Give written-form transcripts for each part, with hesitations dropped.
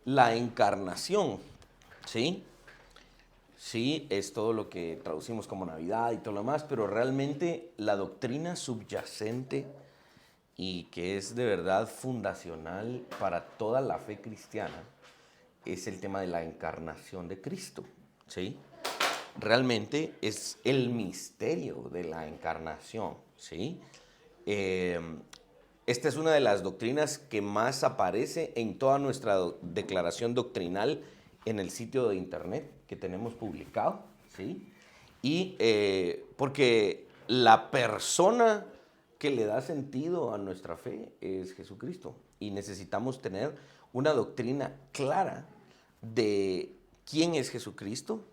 la encarnación, ¿sí? Sí, es todo lo que traducimos como Navidad y todo lo demás, pero realmente la doctrina subyacente y que es de verdad fundacional para toda la fe cristiana es el tema de la encarnación de Cristo, ¿sí? Realmente es el misterio de la encarnación, ¿sí? Eh, Esta es una de las doctrinas que más aparece en toda nuestra declaración doctrinal en el sitio de internet que tenemos publicado, ¿sí? Y porque la persona que le da sentido a nuestra fe es Jesucristo y necesitamos tener una doctrina clara de quién es Jesucristo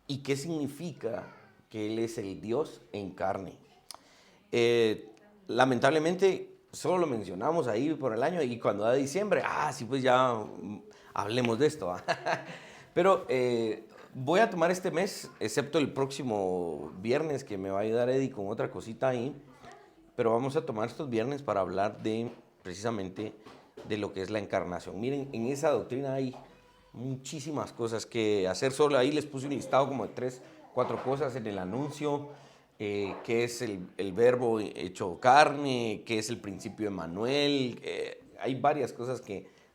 y qué significa que Él es el Dios en carne. Lamentablemente solo lo mencionamos ahí por el año y cuando da diciembre, sí, pues ya hablemos de esto. Pero voy a tomar este mes, excepto el próximo viernes que me va a ayudar Eddie con otra cosita ahí, pero vamos a tomar estos viernes para hablar de precisamente de lo que es la encarnación. Miren, en esa doctrina hay muchísimas cosas que hacer. Solo ahí les puse un listado como de 3, 4 cosas en el anuncio. Qué es el verbo hecho carne, qué es el principio de Manuel. Hay varias cosas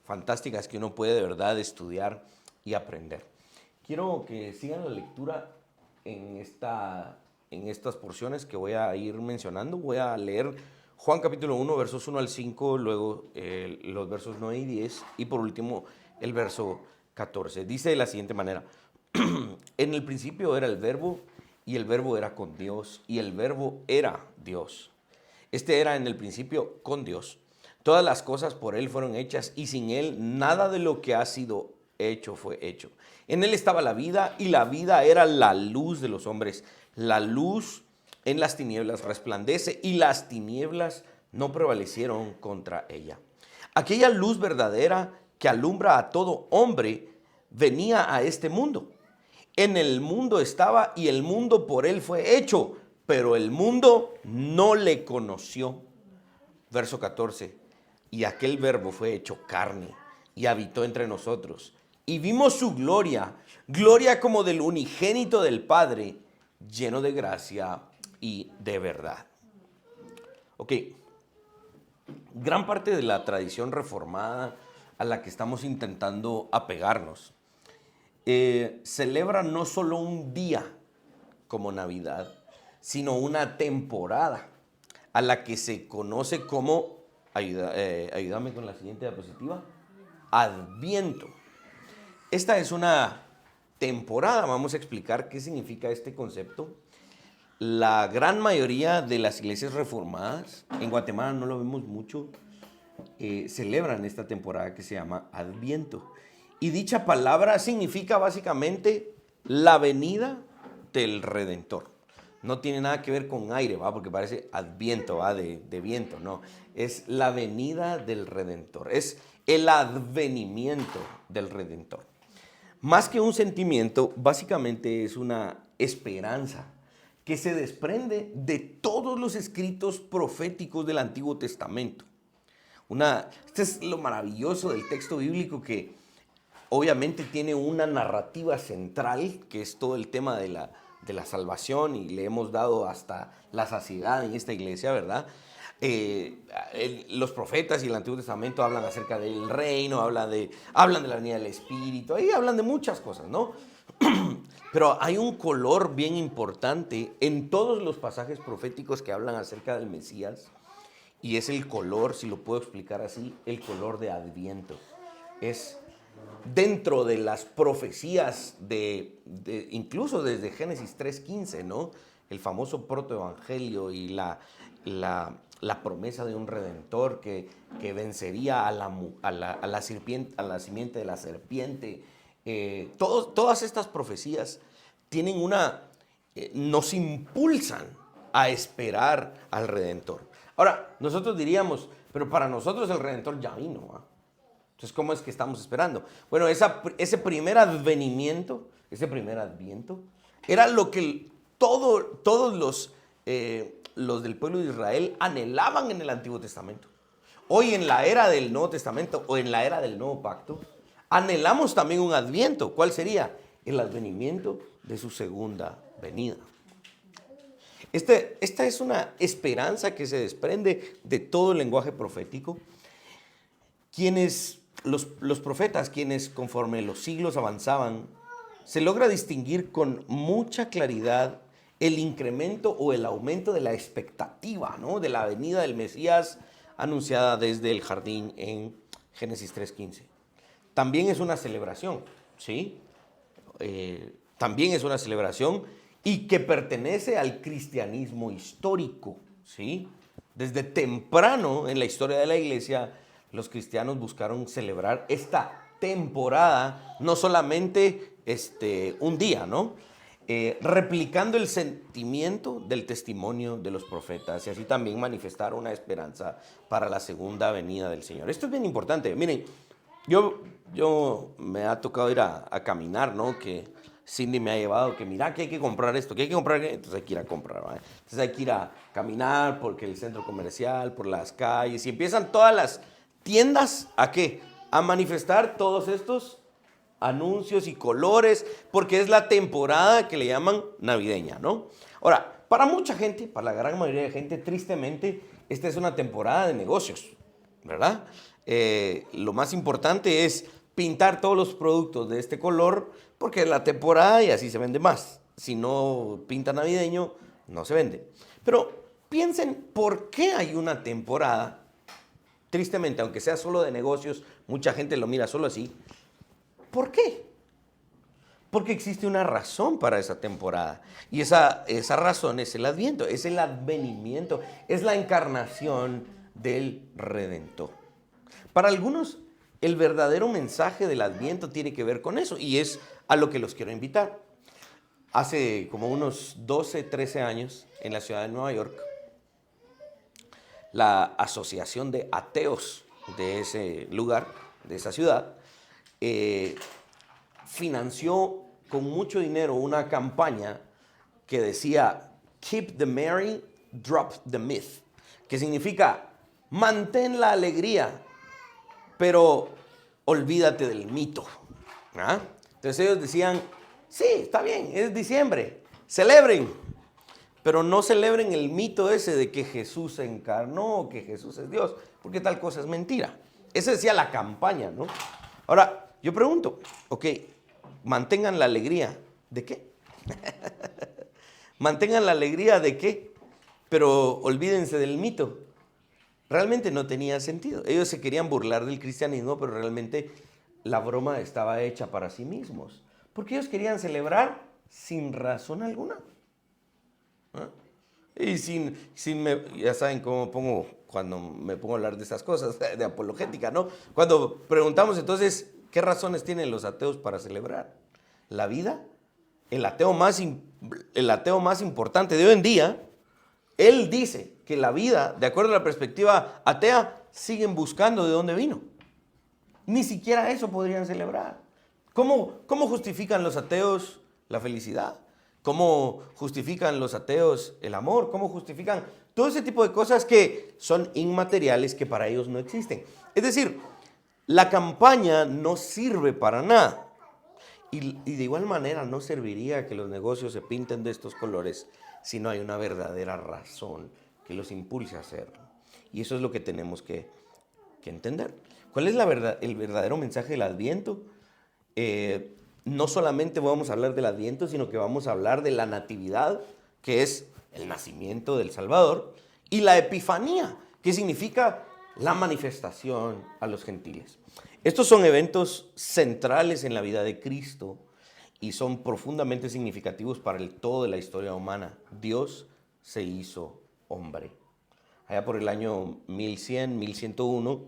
fantásticas que uno puede de verdad estudiar y aprender. Quiero que sigan la lectura en, en estas porciones que voy a ir mencionando. Voy a leer Juan capítulo 1, versos 1 al 5, luego los versos 9 y 10 y por último el verso 14. Dice de la siguiente manera: en el principio era el verbo y el verbo era con Dios y el verbo era Dios. Este era en el principio con Dios. Todas las cosas por Él fueron hechas y sin Él nada de lo que ha sido hecho fue hecho. En Él estaba la vida y la vida era la luz de los hombres. La luz en las tinieblas resplandece y las tinieblas no prevalecieron contra ella. Aquella luz verdadera que alumbra a todo hombre venía a este mundo. En el mundo estaba y el mundo por Él fue hecho, pero el mundo no le conoció. Verso 14. Y aquel verbo fue hecho carne y habitó entre nosotros. Y vimos su gloria, gloria como del unigénito del Padre, lleno de gracia y de verdad. Ok, gran parte de la tradición reformada a la que estamos intentando apegarnos celebra no solo un día como Navidad, sino una temporada a la que se conoce como, ayúdame con la siguiente diapositiva, Adviento. Esta es una temporada, vamos a explicar qué significa este concepto. La gran mayoría de las iglesias reformadas, en Guatemala no lo vemos mucho, celebran esta temporada que se llama Adviento. Y dicha palabra significa básicamente la venida del Redentor. No tiene nada que ver con aire, ¿va? Porque parece adviento, ¿va? De viento, no. Es la venida del Redentor, es el advenimiento del Redentor. Más que un sentimiento, básicamente es una esperanza que se desprende de todos los escritos proféticos del Antiguo Testamento. Este es lo maravilloso del texto bíblico, que obviamente tiene una narrativa central, que es todo el tema de la salvación, y le hemos dado hasta la saciedad en esta iglesia, ¿verdad? Los profetas y el Antiguo Testamento hablan acerca del reino, hablan de la venida del Espíritu, ahí hablan de muchas cosas, ¿no? Pero hay un color bien importante en todos los pasajes proféticos que hablan acerca del Mesías, y es el color, si lo puedo explicar así, el color de Adviento. Es dentro de las profecías incluso desde Génesis 3:15, ¿no? El famoso protoevangelio y la promesa de un redentor que vencería a la simiente de la serpiente. Todas estas profecías tienen nos impulsan a esperar al Redentor. Ahora, nosotros diríamos, pero para nosotros el Redentor ya vino, ¿va? Entonces, ¿cómo es que estamos esperando? Bueno, ese primer adviento, era lo que todos los del pueblo de Israel anhelaban en el Antiguo Testamento. Hoy, en la era del Nuevo Testamento o en la era del Nuevo Pacto, Anhelamos también un adviento. ¿Cuál sería? El advenimiento de su segunda venida. Esta es una esperanza que se desprende de todo el lenguaje profético. Los profetas, quienes conforme los siglos avanzaban, se logra distinguir con mucha claridad el incremento o el aumento de la expectativa, ¿no?, de la venida del Mesías anunciada desde el jardín en Génesis 3:15. También es una celebración, ¿sí? También es una celebración y que pertenece al cristianismo histórico, ¿sí? Desde temprano en la historia de la iglesia, los cristianos buscaron celebrar esta temporada, no solamente un día, ¿no? Replicando el sentimiento del testimonio de los profetas y así también manifestar una esperanza para la segunda venida del Señor. Esto es bien importante. Miren, yo me ha tocado ir a caminar, ¿no? Que Cindy me ha llevado, que mira que hay que comprar esto, que hay que comprar, entonces hay que ir a comprar, ¿vale? Entonces hay que ir a caminar porque el centro comercial, por las calles, y empiezan todas las tiendas, ¿a qué? A manifestar todos estos anuncios y colores, porque es la temporada que le llaman navideña, ¿no? Ahora, para mucha gente, para la gran mayoría de gente, tristemente, esta es una temporada de negocios, ¿verdad? Lo más importante es pintar todos los productos de este color, porque es la temporada y así se vende más. Si no pinta navideño, no se vende. Pero piensen, ¿por qué hay una temporada? Tristemente, aunque sea solo de negocios, mucha gente lo mira solo así. ¿Por qué? Porque existe una razón para esa temporada. Y esa razón es el Adviento, es el advenimiento, es la encarnación del Redentor. Para algunos, el verdadero mensaje del Adviento tiene que ver con eso, y es a lo que los quiero invitar. Hace como unos 12, 13 años, en la ciudad de Nueva York, la asociación de ateos de ese lugar, de esa ciudad, financió con mucho dinero una campaña que decía Keep the merry, drop the myth, que significa mantén la alegría, pero olvídate del mito. ¿Ah? Entonces ellos decían, sí, está bien, es diciembre, celebren, pero no celebren el mito ese de que Jesús se encarnó o que Jesús es Dios, porque tal cosa es mentira. Esa decía la campaña, ¿no? Ahora, yo pregunto, ok, mantengan la alegría, ¿de qué? Mantengan la alegría de qué, pero olvídense del mito. Realmente no tenía sentido. Ellos se querían burlar del cristianismo, pero realmente la broma estaba hecha para sí mismos. Porque ellos querían celebrar sin razón alguna. ¿Ah? Y ya saben cómo pongo, cuando me pongo a hablar de estas cosas, de apologética, ¿no? Cuando preguntamos entonces, ¿qué razones tienen los ateos para celebrar? La vida. El ateo más importante de hoy en día, él dice que la vida, de acuerdo a la perspectiva atea, siguen buscando de dónde vino. Ni siquiera eso podrían celebrar. ¿Cómo justifican los ateos la felicidad? ¿Cómo justifican los ateos el amor? ¿Cómo justifican todo ese tipo de cosas que son inmateriales, que para ellos no existen? Es decir, la campaña no sirve para nada. Y de igual manera no serviría que los negocios se pinten de estos colores si no hay una verdadera razón que los impulse a hacerlo. Y eso es lo que tenemos que entender. ¿Cuál es el verdadero mensaje del Adviento? No solamente vamos a hablar del Adviento, sino que vamos a hablar de la Natividad, que es el nacimiento del Salvador, y la Epifanía, que significa la manifestación a los gentiles. Estos son eventos centrales en la vida de Cristo y son profundamente significativos para el todo de la historia humana. Dios se hizo hombre. Allá por el año 1100, 1101,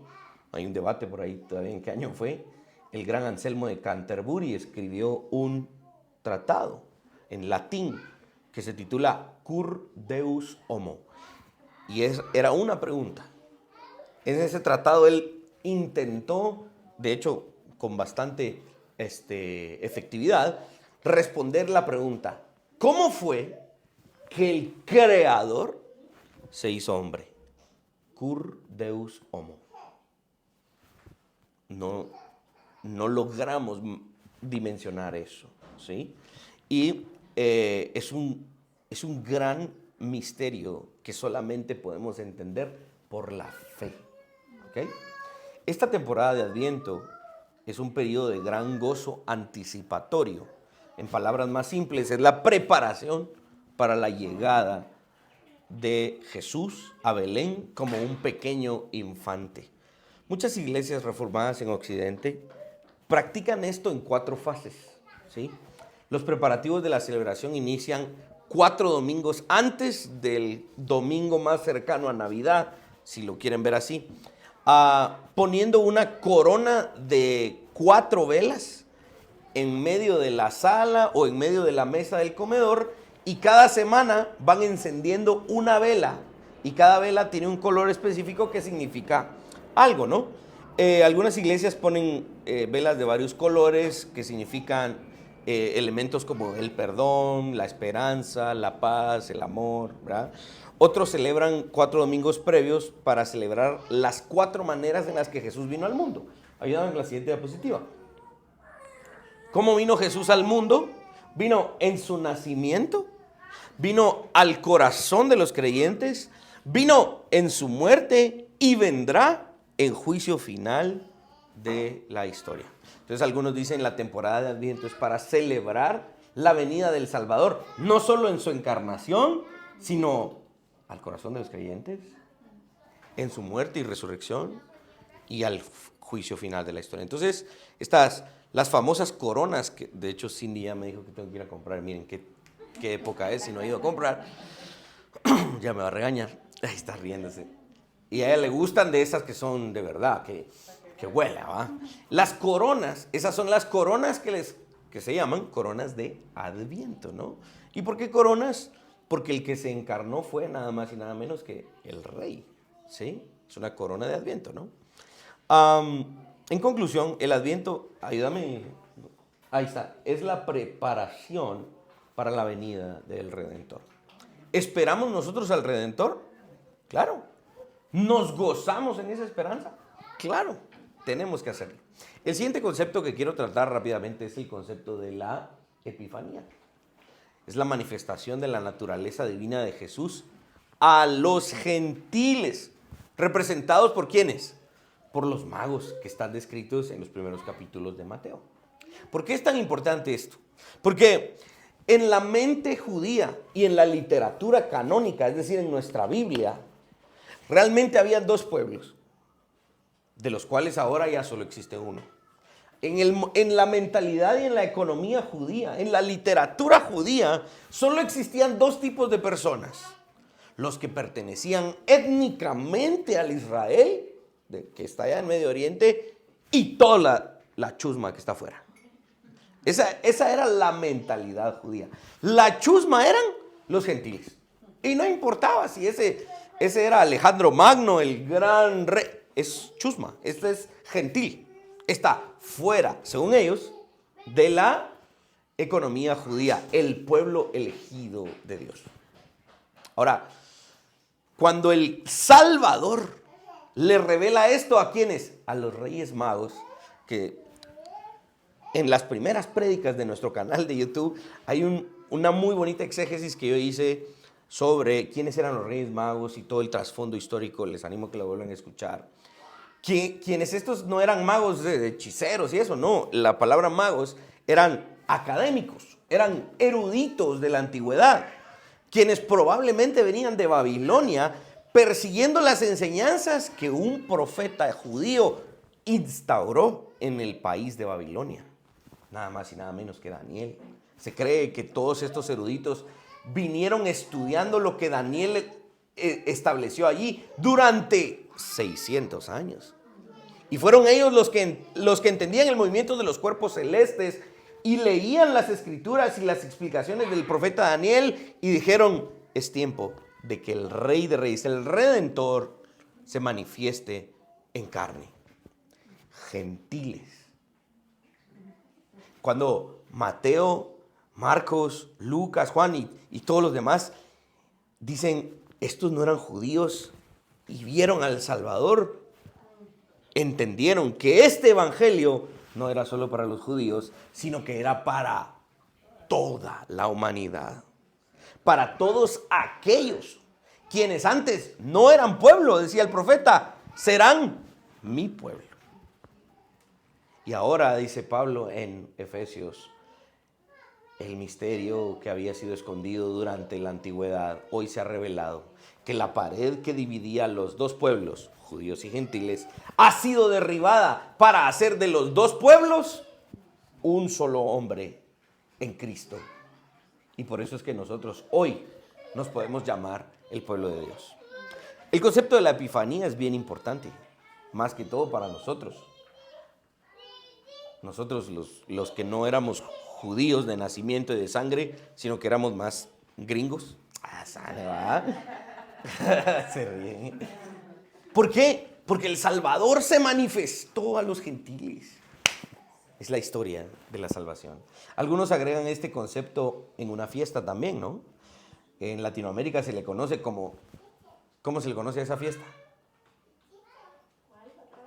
hay un debate por ahí todavía en qué año fue, el gran Anselmo de Canterbury escribió un tratado en latín que se titula Cur Deus Homo. Y era una pregunta. En ese tratado él intentó, de hecho con bastante efectividad, responder la pregunta: ¿cómo fue que el Creador se hizo hombre? Cur Deus Homo. No, no logramos dimensionar eso, ¿sí? Y es un gran misterio que solamente podemos entender por la fe, ¿ok? Esta temporada de Adviento es un periodo de gran gozo anticipatorio. En palabras más simples, es la preparación para la llegada de Jesús a Belén como un pequeño infante. Muchas iglesias reformadas en Occidente practican esto en 4 fases, ¿sí? Los preparativos de la celebración inician 4 domingos antes del domingo más cercano a Navidad, si lo quieren ver así, poniendo una corona de 4 velas en medio de la sala o en medio de la mesa del comedor, y cada semana van encendiendo una vela, y cada vela tiene un color específico que significa algo, ¿no? Algunas iglesias ponen velas de varios colores que significan elementos como el perdón, la esperanza, la paz, el amor, ¿verdad? Otros celebran 4 domingos previos para celebrar las 4 maneras en las que Jesús vino al mundo. Ayúdame en la siguiente diapositiva. ¿Cómo vino Jesús al mundo? Vino en su nacimiento, vino al corazón de los creyentes, vino en su muerte y vendrá en juicio final de la historia. Entonces algunos dicen la temporada de Adviento es para celebrar la venida del Salvador, no solo en su encarnación, sino al corazón de los creyentes, en su muerte y resurrección y al juicio final de la historia. Entonces, las famosas coronas, que de hecho Cindy ya me dijo que tengo que ir a comprar, miren qué época es, si no he ido a comprar, ya me va a regañar, ahí está riéndose. Y a ella le gustan de esas que son de verdad, que huela, ¿va? Las coronas, esas son las coronas que se llaman coronas de Adviento, ¿no? ¿Y por qué coronas? Porque el que se encarnó fue nada más y nada menos que el Rey, ¿sí? Es una corona de Adviento, ¿no? En conclusión, el Adviento, ayúdame, ahí está, es la preparación para la venida del Redentor. ¿Esperamos nosotros al Redentor? Claro. ¿Nos gozamos en esa esperanza? Claro, tenemos que hacerlo. El siguiente concepto que quiero tratar rápidamente es el concepto de la Epifanía. Es la manifestación de la naturaleza divina de Jesús a los gentiles, representados por ¿quiénes? Por los magos que están descritos en los primeros capítulos de Mateo. ¿Por qué es tan importante esto? Porque en la mente judía y en la literatura canónica, es decir, en nuestra Biblia, realmente había 2 pueblos, de los cuales ahora ya solo existe uno. En la mentalidad y en la economía judía, en la literatura judía, solo existían 2 tipos de personas. Los que pertenecían étnicamente al Israel, que está allá en Medio Oriente, y toda la chusma que está afuera. Esa era la mentalidad judía. La chusma eran los gentiles. Y no importaba si ese era Alejandro Magno, el gran rey. Es chusma, este es gentil. Está fuera, según ellos, de la economía judía, el pueblo elegido de Dios. Ahora, cuando el Salvador le revela esto a ¿quiénes? A los Reyes Magos, que en las primeras prédicas de nuestro canal de YouTube hay una muy bonita exégesis que yo hice sobre quiénes eran los Reyes Magos y todo el trasfondo histórico. Les animo a que lo vuelvan a escuchar. Quienes estos no eran magos de hechiceros y eso, no. La palabra magos eran académicos, eran eruditos de la antigüedad, quienes probablemente venían de Babilonia persiguiendo las enseñanzas que un profeta judío instauró en el país de Babilonia. Nada más y nada menos que Daniel. Se cree que todos estos eruditos vinieron estudiando lo que Daniel estableció allí durante 600 años. Y fueron ellos los que entendían el movimiento de los cuerpos celestes y leían las escrituras y las explicaciones del profeta Daniel y dijeron, es tiempo de que el Rey de Reyes, el Redentor, se manifieste en carne. Gentiles. Cuando Mateo, Marcos, Lucas, Juan y todos los demás dicen, estos no eran judíos y vieron al Salvador, entendieron que este evangelio no era solo para los judíos, sino que era para toda la humanidad. Para todos aquellos quienes antes no eran pueblo, decía el profeta, serán mi pueblo. Y ahora, dice Pablo en Efesios, el misterio que había sido escondido durante la antigüedad, hoy se ha revelado, que la pared que dividía los dos pueblos, judíos y gentiles, ha sido derribada para hacer de los dos pueblos un solo hombre en Cristo. Y por eso es que nosotros hoy nos podemos llamar el pueblo de Dios. El concepto de la Epifanía es bien importante, más que todo para nosotros. Nosotros los que no éramos judíos de nacimiento y de sangre, sino que éramos más gringos. Se ríen. ¿Por qué? Porque el Salvador se manifestó a los gentiles. Es la historia de la salvación. Algunos agregan este concepto en una fiesta también, ¿no? En Latinoamérica se le conoce como... ¿Cómo se le conoce a esa fiesta?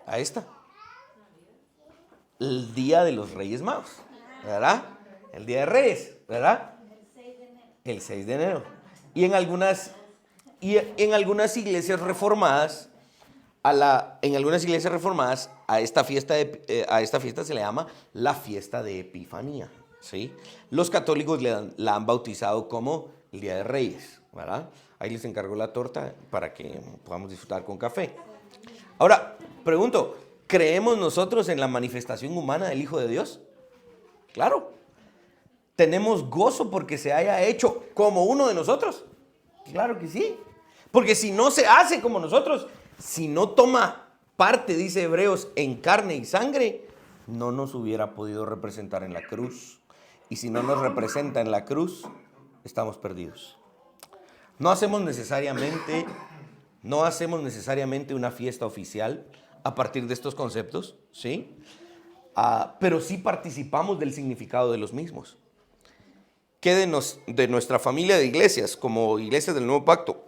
A esta. El Día de los Reyes Magos, ¿verdad? El Día de Reyes, ¿verdad? El 6 de enero. Y en algunas iglesias reformadas, a esta fiesta se le llama la fiesta de Epifanía, ¿sí? Los católicos la han bautizado como el Día de Reyes, ¿verdad? Ahí les encargo la torta para que podamos disfrutar con café. Ahora, pregunto, ¿creemos nosotros en la manifestación humana del Hijo de Dios? Claro. ¿Tenemos gozo porque se haya hecho como uno de nosotros? Claro que sí. Porque si no se hace como nosotros, si no toma parte, dice Hebreos, en carne y sangre, no nos hubiera podido representar en la cruz. Y si no nos representa en la cruz, estamos perdidos. No hacemos necesariamente una fiesta oficial a partir de estos conceptos, ¿sí? Pero sí participamos del significado de los mismos. ¿Qué de nuestra familia de iglesias, como iglesias del Nuevo Pacto?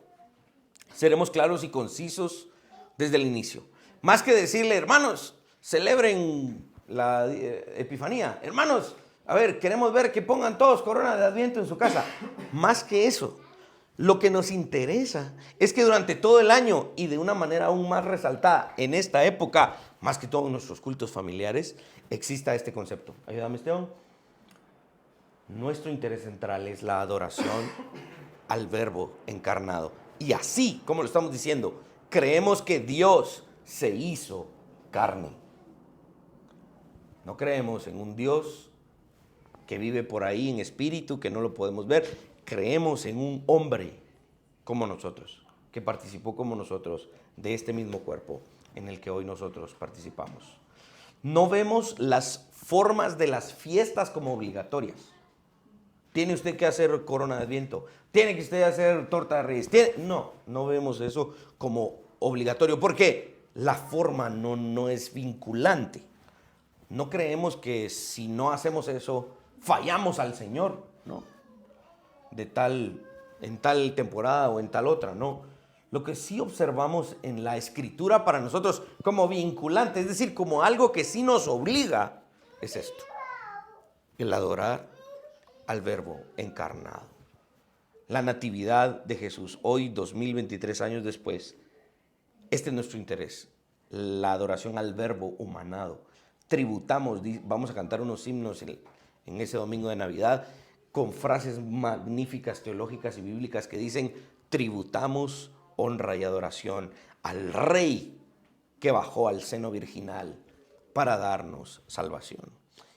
Seremos claros y concisos desde el inicio. Más que decirle, hermanos, celebren la Epifanía. Hermanos, a ver, queremos ver que pongan todos corona de Adviento en su casa. Más que eso, lo que nos interesa es que durante todo el año y de una manera aún más resaltada en esta época, más que todo en nuestros cultos familiares, exista este concepto. Ayúdame, Esteban. Nuestro interés central es la adoración al Verbo encarnado. Y así, como lo estamos diciendo, creemos que Dios se hizo carne. No creemos en un Dios que vive por ahí en espíritu, que no lo podemos ver. Creemos en un hombre como nosotros, que participó como nosotros de este mismo cuerpo en el que hoy nosotros participamos. No vemos las formas de las fiestas como obligatorias. ¿Tiene usted que hacer corona de Adviento? ¿Tiene que usted hacer torta de Reyes? No vemos eso como obligatorio. ¿Por qué? La forma no es vinculante. No creemos que si no hacemos eso, fallamos al Señor, ¿no? En tal temporada o en tal otra, no. Lo que sí observamos en la Escritura para nosotros como vinculante, es decir, como algo que sí nos obliga, es esto: el adorar al Verbo encarnado. La natividad de Jesús, hoy 2023 años después, este es nuestro interés, la adoración al Verbo humanado. Tributamos, vamos a cantar unos himnos en ese domingo de Navidad con frases magníficas teológicas y bíblicas que dicen: tributamos honra y adoración al Rey que bajó al seno virginal para darnos salvación.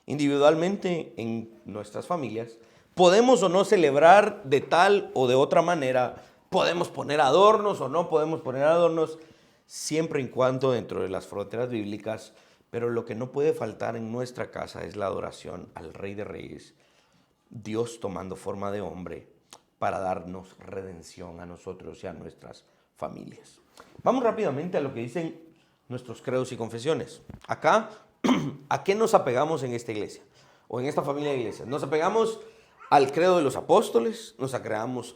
Individualmente, en nuestras familias, podemos o no celebrar de tal o de otra manera, podemos poner adornos o no podemos poner adornos, siempre y cuando dentro de las fronteras bíblicas, pero lo que no puede faltar en nuestra casa es la adoración al Rey de Reyes, Dios tomando forma de hombre para darnos redención a nosotros y a nuestras familias. Vamos rápidamente a lo que dicen nuestros credos y confesiones. Acá, ¿a qué nos apegamos en esta iglesia o en esta familia de iglesias? Nos apegamos al credo de los apóstoles, nos apegamos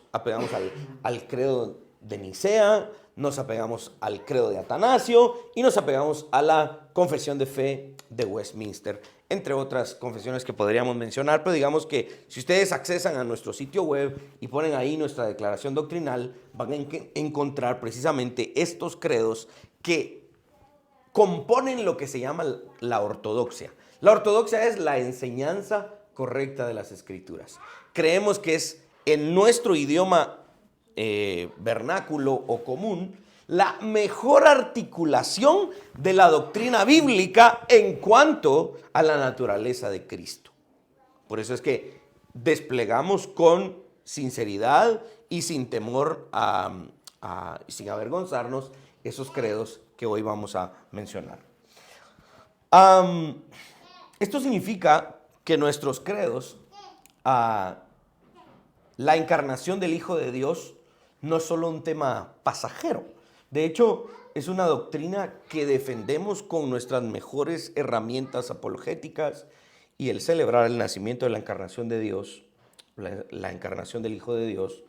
al credo de Nicea, nos apegamos al credo de Atanasio y nos apegamos a la confesión de fe de Westminster. entre otras confesiones que podríamos mencionar, pero digamos que si ustedes accesan a nuestro sitio web y ponen ahí nuestra declaración doctrinal, van a encontrar precisamente estos credos que componen lo que se llama la ortodoxia. La ortodoxia es la enseñanza correcta de las Escrituras. Creemos que es en nuestro idioma vernáculo o común la mejor articulación de la doctrina bíblica en cuanto a la naturaleza de Cristo. Por eso es que desplegamos con sinceridad y sin temor sin avergonzarnos esos credos que hoy vamos a mencionar. Esto significa que nuestros credos, la encarnación del Hijo de Dios, no es solo un tema pasajero. De hecho, es una doctrina que defendemos con nuestras mejores herramientas apologéticas, y el celebrar el nacimiento de la encarnación de Dios, la encarnación del Hijo de Dios,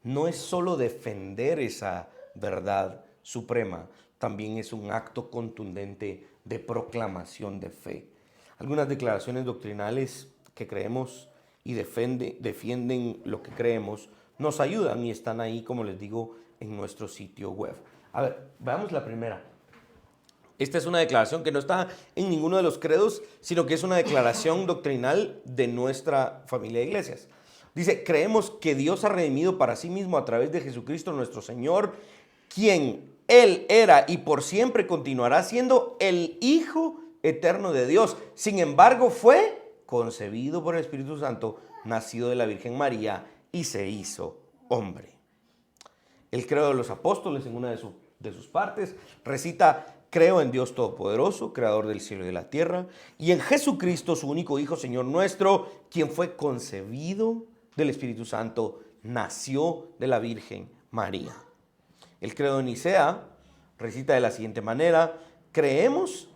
no es solo defender esa verdad suprema, también es un acto contundente de proclamación de fe. Algunas declaraciones doctrinales que creemos y defienden lo que creemos nos ayudan y están ahí, como les digo, en nuestro sitio web. A ver, veamos la primera. Esta es una declaración que no está en ninguno de los credos, sino que es una declaración doctrinal de nuestra familia de iglesias. Dice: creemos que Dios ha redimido para sí mismo a través de Jesucristo nuestro Señor, quien Él era y por siempre continuará siendo el Hijo eterno de Dios. Sin embargo, fue concebido por el Espíritu Santo, nacido de la Virgen María y se hizo hombre. El credo de los apóstoles, en una de sus partes, recita: creo en Dios Todopoderoso, creador del cielo y de la tierra, y en Jesucristo, su único Hijo, Señor nuestro, quien fue concebido del Espíritu Santo, nació de la Virgen María. El credo de Nicea recita de la siguiente manera: creemos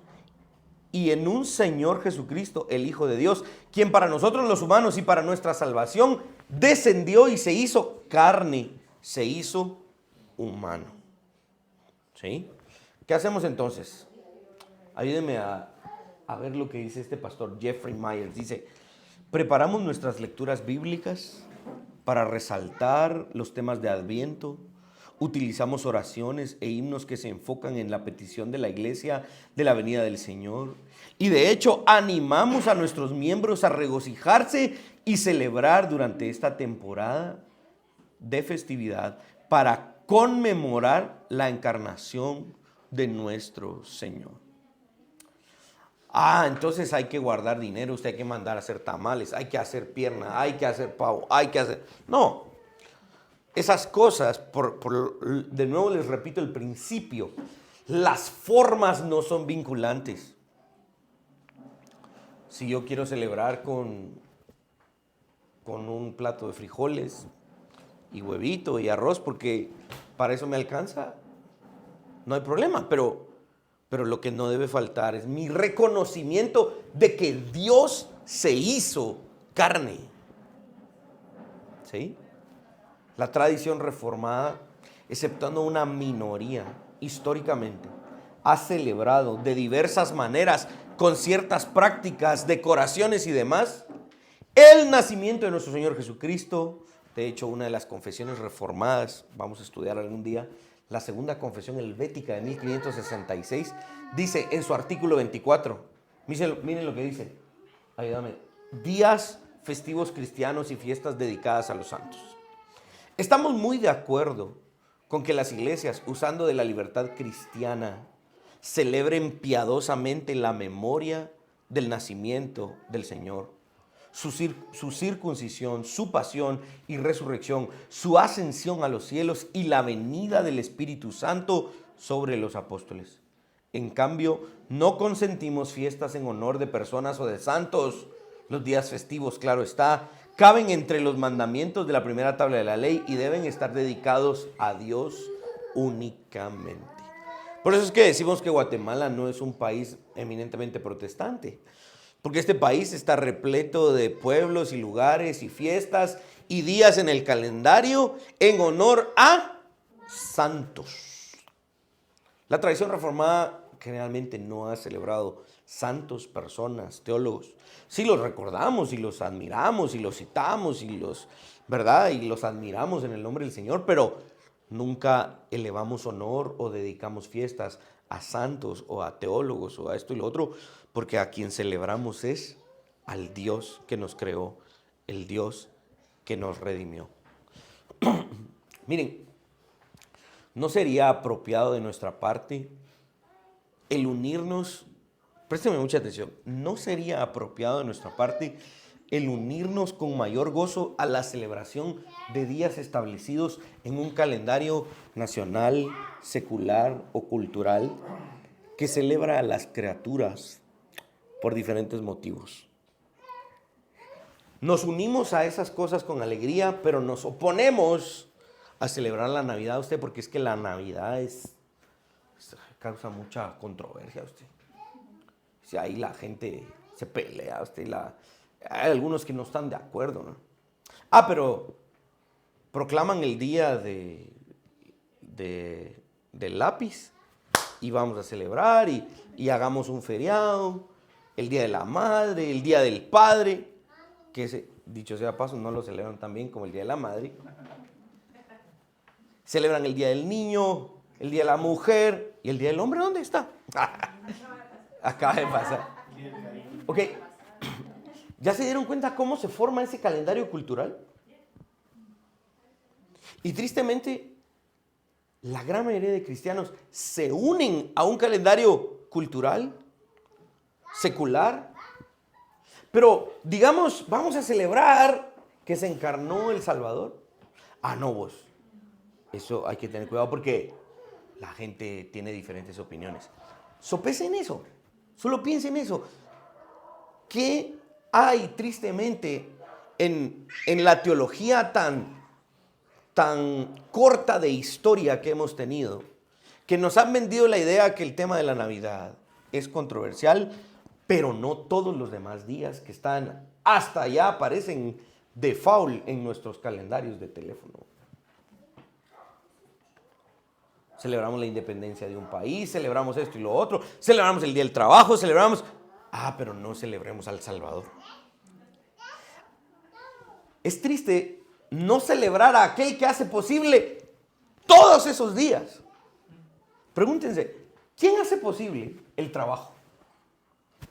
y en un Señor Jesucristo, el Hijo de Dios, quien para nosotros los humanos y para nuestra salvación descendió y se hizo carne, se hizo humano. ¿Sí? ¿Qué hacemos entonces? Ayúdenme a ver lo que dice este pastor Jeffrey Myers. Dice: preparamos nuestras lecturas bíblicas para resaltar los temas de Adviento. Utilizamos oraciones e himnos que se enfocan en la petición de la iglesia de la venida del Señor. Y de hecho, animamos a nuestros miembros a regocijarse y celebrar durante esta temporada de festividad para conmemorar la encarnación de nuestro Señor. Entonces hay que guardar dinero, usted hay que mandar a hacer tamales, hay que hacer pierna, hay que hacer pavo, hay que hacer... No. Esas cosas, de nuevo les repito el principio, las formas no son vinculantes. Si yo quiero celebrar con un plato de frijoles y huevito y arroz, porque para eso me alcanza, no hay problema, pero lo que no debe faltar es mi reconocimiento de que Dios se hizo carne. ¿Sí? La tradición reformada, exceptuando una minoría históricamente, ha celebrado de diversas maneras, con ciertas prácticas, decoraciones y demás, el nacimiento de nuestro Señor Jesucristo. De hecho, una de las confesiones reformadas, vamos a estudiar algún día, la segunda confesión helvética de 1566, dice en su artículo 24, miren lo que dice, ayúdame: días festivos cristianos y fiestas dedicadas a los santos. Estamos muy de acuerdo con que las iglesias, usando de la libertad cristiana, celebren piadosamente la memoria del nacimiento del Señor, su circuncisión, su pasión y resurrección, su ascensión a los cielos y la venida del Espíritu Santo sobre los apóstoles. En cambio, no consentimos fiestas en honor de personas o de santos. Los días festivos, claro está, caben entre los mandamientos de la primera tabla de la ley y deben estar dedicados a Dios únicamente. Por eso es que decimos que Guatemala no es un país eminentemente protestante, porque este país está repleto de pueblos y lugares y fiestas y días en el calendario en honor a santos. La tradición reformada generalmente no ha celebrado santos, personas, teólogos. Sí los recordamos y los admiramos y los citamos y los, ¿verdad? Y los admiramos en el nombre del Señor, pero nunca elevamos honor o dedicamos fiestas a santos o a teólogos o a esto y lo otro, porque a quien celebramos es al Dios que nos creó, el Dios que nos redimió. Miren, no sería apropiado de nuestra parte el unirnos, présteme mucha atención, no sería apropiado de nuestra parte el unirnos con mayor gozo a la celebración de días establecidos en un calendario nacional, secular o cultural que celebra a las criaturas por diferentes motivos. Nos unimos a esas cosas con alegría, pero nos oponemos a celebrar la Navidad usted, porque es que la Navidad causa mucha controversia usted. Si ahí la gente se pelea usted, hay algunos que no están de acuerdo, ¿no? Pero proclaman el día del lápiz y vamos a celebrar y hagamos un feriado, el día de la madre, el día del padre, que ese, dicho sea paso, no lo celebran tan bien como el día de la madre. Celebran el día del niño, el día de la mujer y el día del hombre. ¿Dónde está? Acaba de pasar. Ok, ¿ya se dieron cuenta cómo se forma ese calendario cultural? Y tristemente, la gran mayoría de cristianos se unen a un calendario cultural, secular, pero digamos, vamos a celebrar que se encarnó el Salvador. No, vos. Eso hay que tener cuidado porque la gente tiene diferentes opiniones. Sopesen en eso, solo piensen en eso. ¿Qué hay tristemente en la teología tan corta de historia que hemos tenido, que nos han vendido la idea que el tema de la Navidad es controversial, pero no todos los demás días que están hasta allá aparecen default en nuestros calendarios de teléfono? Celebramos la independencia de un país, celebramos esto y lo otro, celebramos el Día del Trabajo, celebramos... pero no celebremos al Salvador. Es triste no celebrar a aquel que hace posible todos esos días. Pregúntense, ¿quién hace posible el trabajo?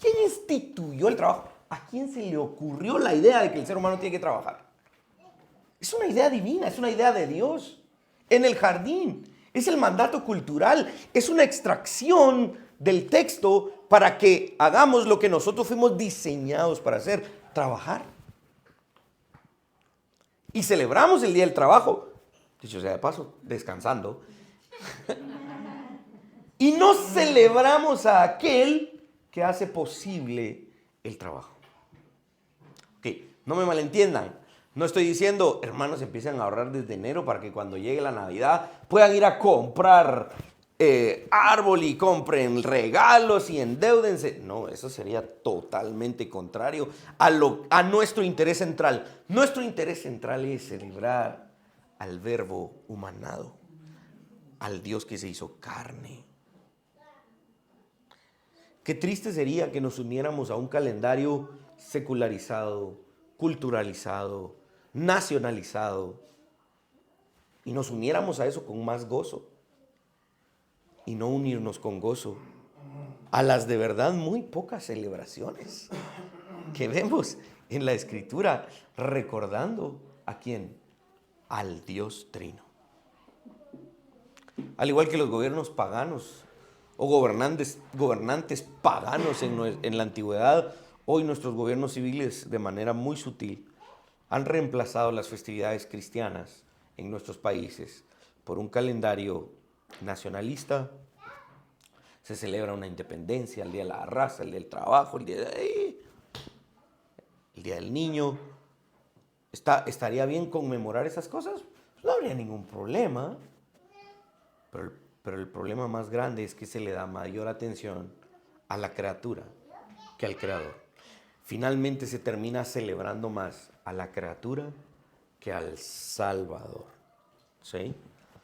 ¿Quién instituyó el trabajo? ¿A quién se le ocurrió la idea de que el ser humano tiene que trabajar? Es una idea divina, es una idea de Dios. En el jardín, es el mandato cultural, es una extracción del texto para que hagamos lo que nosotros fuimos diseñados para hacer, trabajar. Y celebramos el Día del Trabajo, dicho sea de paso, descansando. Y no celebramos a aquel que hace posible el trabajo. Ok, no me malentiendan. No estoy diciendo, hermanos, empiecen a ahorrar desde enero para que cuando llegue la Navidad puedan ir a comprar árbol y compren regalos y endeúdense. No, eso sería totalmente contrario a nuestro interés central. Nuestro interés central es celebrar al Verbo humanado, al Dios que se hizo carne. Qué triste sería que nos uniéramos a un calendario secularizado, culturalizado, nacionalizado, y nos uniéramos a eso con más gozo, y no unirnos con gozo a las de verdad muy pocas celebraciones que vemos en la Escritura, recordando ¿a quién? Al Dios Trino. Al igual que los gobiernos paganos o gobernantes paganos en la antigüedad, hoy nuestros gobiernos civiles de manera muy sutil han reemplazado las festividades cristianas en nuestros países por un calendario nacionalista. Se celebra una independencia, el Día de la Raza, el Día del Trabajo, el Día del Niño. ¿Estaría bien conmemorar esas cosas? Pues no habría ningún problema. Pero el problema más grande es que se le da mayor atención a la criatura que al Creador. Finalmente se termina celebrando más a la criatura que al Salvador. ¿Sí?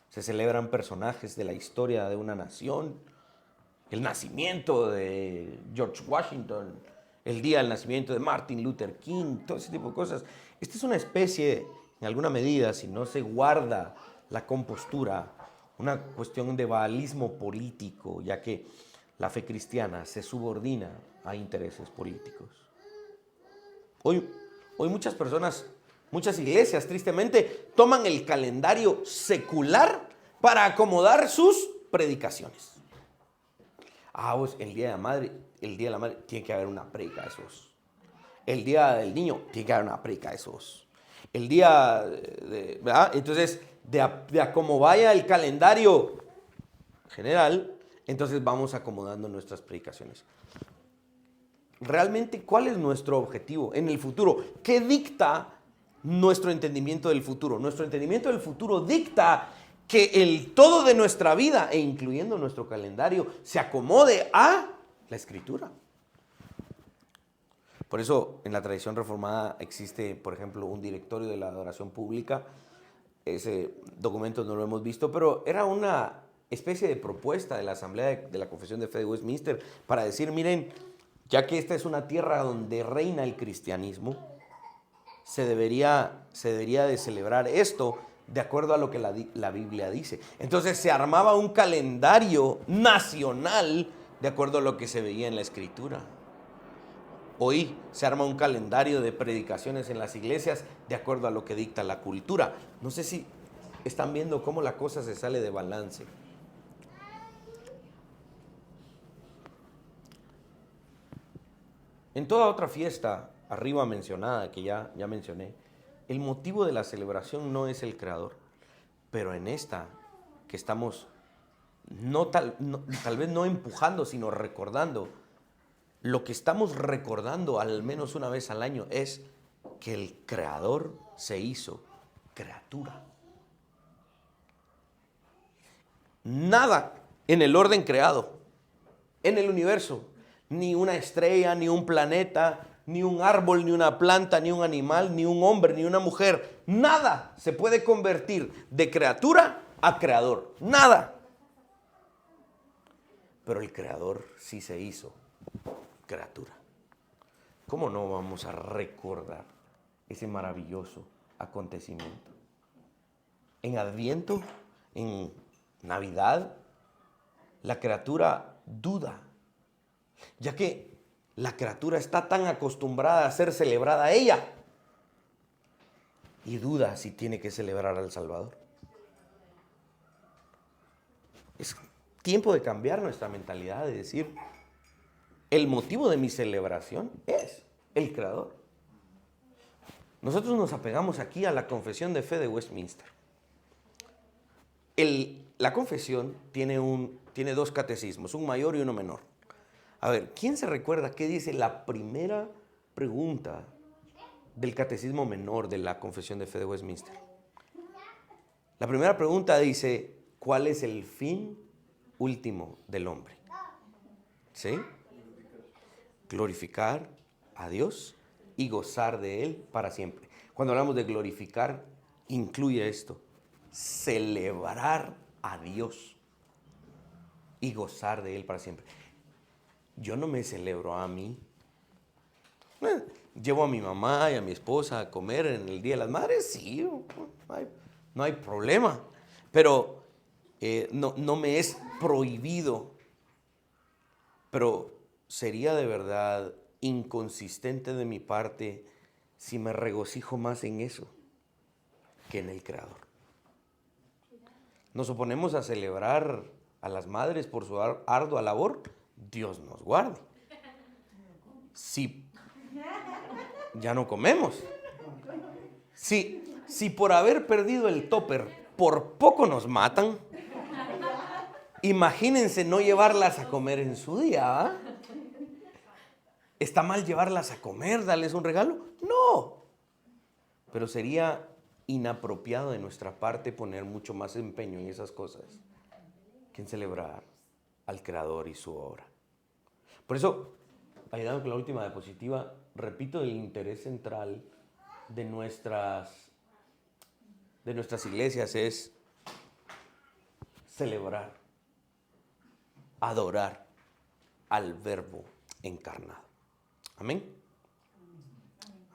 Se celebran personajes de la historia de una nación, el nacimiento de George Washington, el día del nacimiento de Martin Luther King, todo ese tipo de cosas. Esta es una especie, en alguna medida, si no se guarda la compostura, una cuestión de baalismo político, ya que la fe cristiana se subordina a intereses políticos. Hoy muchas personas, muchas iglesias, tristemente, toman el calendario secular para acomodar sus predicaciones. Pues el Día de la Madre, tiene que haber una predica de esos. El Día del Niño, tiene que haber una predica de esos. El día ¿verdad? Entonces, de a cómo vaya el calendario general, entonces vamos acomodando nuestras predicaciones. Realmente, ¿cuál es nuestro objetivo en el futuro? ¿Qué dicta nuestro entendimiento del futuro? Nuestro entendimiento del futuro dicta que el todo de nuestra vida, e incluyendo nuestro calendario, se acomode a la Escritura. Por eso, en la tradición reformada existe, por ejemplo, un directorio de la adoración pública. Ese documento no lo hemos visto, pero era una especie de propuesta de la Asamblea de la Confesión de Fe de Westminster para decir, miren, ya que esta es una tierra donde reina el cristianismo, se debería de celebrar esto de acuerdo a lo que la Biblia dice. Entonces se armaba un calendario nacional de acuerdo a lo que se veía en la Escritura. Hoy se arma un calendario de predicaciones en las iglesias de acuerdo a lo que dicta la cultura. No sé si están viendo cómo la cosa se sale de balance. En toda otra fiesta arriba mencionada, que ya mencioné, el motivo de la celebración no es el creador. Pero en esta, que estamos tal vez no empujando, sino recordando, lo que estamos recordando al menos una vez al año es que el creador se hizo criatura. Nada en el orden creado, en el universo, ni una estrella, ni un planeta, ni un árbol, ni una planta, ni un animal, ni un hombre, ni una mujer, nada se puede convertir de criatura a creador. Nada. Pero el creador sí se hizo criatura. ¿Cómo no vamos a recordar ese maravilloso acontecimiento? En Adviento, en Navidad, la criatura duda, ya que la criatura está tan acostumbrada a ser celebrada ella y duda si tiene que celebrar al Salvador. Es tiempo de cambiar nuestra mentalidad, de decir, el motivo de mi celebración es el Creador. Nosotros nos apegamos aquí a la Confesión de Fe de Westminster. La confesión tiene dos catecismos, un mayor y uno menor. A ver, ¿quién se recuerda qué dice la primera pregunta del catecismo menor de la Confesión de Fe de Westminster? La primera pregunta dice, ¿cuál es el fin último del hombre? ¿Sí? Glorificar a Dios y gozar de Él para siempre. Cuando hablamos de glorificar, incluye esto, celebrar a Dios y gozar de Él para siempre. Yo no me celebro a mí. Llevo a mi mamá y a mi esposa a comer en el Día de las Madres, sí, no hay problema. Pero no me es prohibido. Pero sería de verdad inconsistente de mi parte si me regocijo más en eso que en el Creador. Nos oponemos a celebrar a las madres por su ardua labor. Dios nos guarde. Si ya no comemos. Si por haber perdido el topper por poco nos matan, imagínense no llevarlas a comer en su día, ¿eh? ¿Está mal llevarlas a comer, darles un regalo? No. Pero sería inapropiado de nuestra parte poner mucho más empeño en esas cosas que en celebrar al Creador y su obra. Por eso, ayudando con la última diapositiva, repito el interés central de nuestras iglesias es celebrar, adorar al Verbo encarnado. Amén.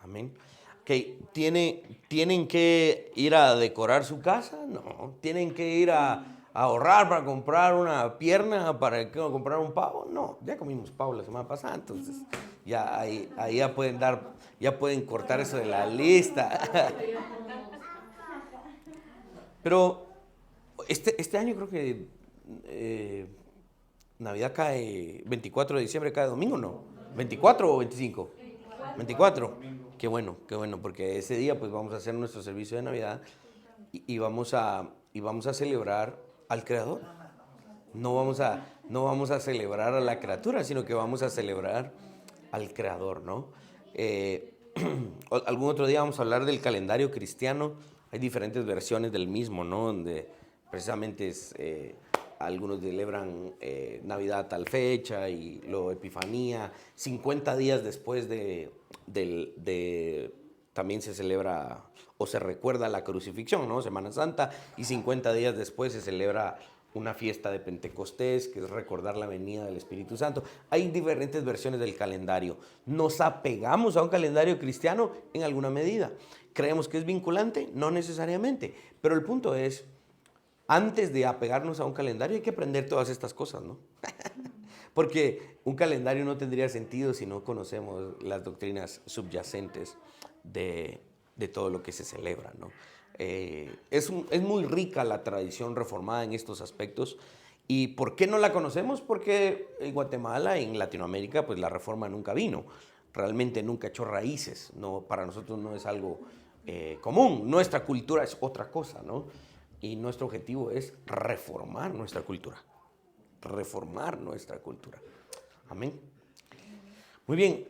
Amén. Okay. ¿Tienen que ir a decorar su casa? No. ¿Tienen que ir a ahorrar para comprar una pierna, para comprar un pavo? No. Ya comimos pavo la semana pasada, entonces ya ahí ya pueden ya pueden cortar eso de la lista. Pero este año creo que Navidad cae 24 de diciembre, cae domingo, ¿no? ¿24 o 25? 24. Qué bueno, porque ese día pues vamos a hacer nuestro servicio de Navidad y vamos a celebrar al Creador. No vamos a celebrar a la criatura, sino que vamos a celebrar al Creador, ¿no? Algún otro día vamos a hablar del calendario cristiano. Hay diferentes versiones del mismo, ¿no? Donde precisamente algunos celebran Navidad a tal fecha y luego Epifanía. 50 días después también se celebra o se recuerda la crucifixión, ¿no? Semana Santa. Y 50 días después se celebra una fiesta de Pentecostés, que es recordar la venida del Espíritu Santo. Hay diferentes versiones del calendario. Nos apegamos a un calendario cristiano en alguna medida. ¿Creemos que es vinculante? No necesariamente. Pero el punto es, antes de apegarnos a un calendario hay que aprender todas estas cosas, ¿no? Porque un calendario no tendría sentido si no conocemos las doctrinas subyacentes de todo lo que se celebra, ¿no? Es muy rica la tradición reformada en estos aspectos. ¿Y por qué no la conocemos? Porque en Guatemala, en Latinoamérica, pues la reforma nunca vino. Realmente nunca echó raíces. No, para nosotros no es algo común. Nuestra cultura es otra cosa, ¿no? Y nuestro objetivo es reformar nuestra cultura. Reformar nuestra cultura. Amén. Muy bien.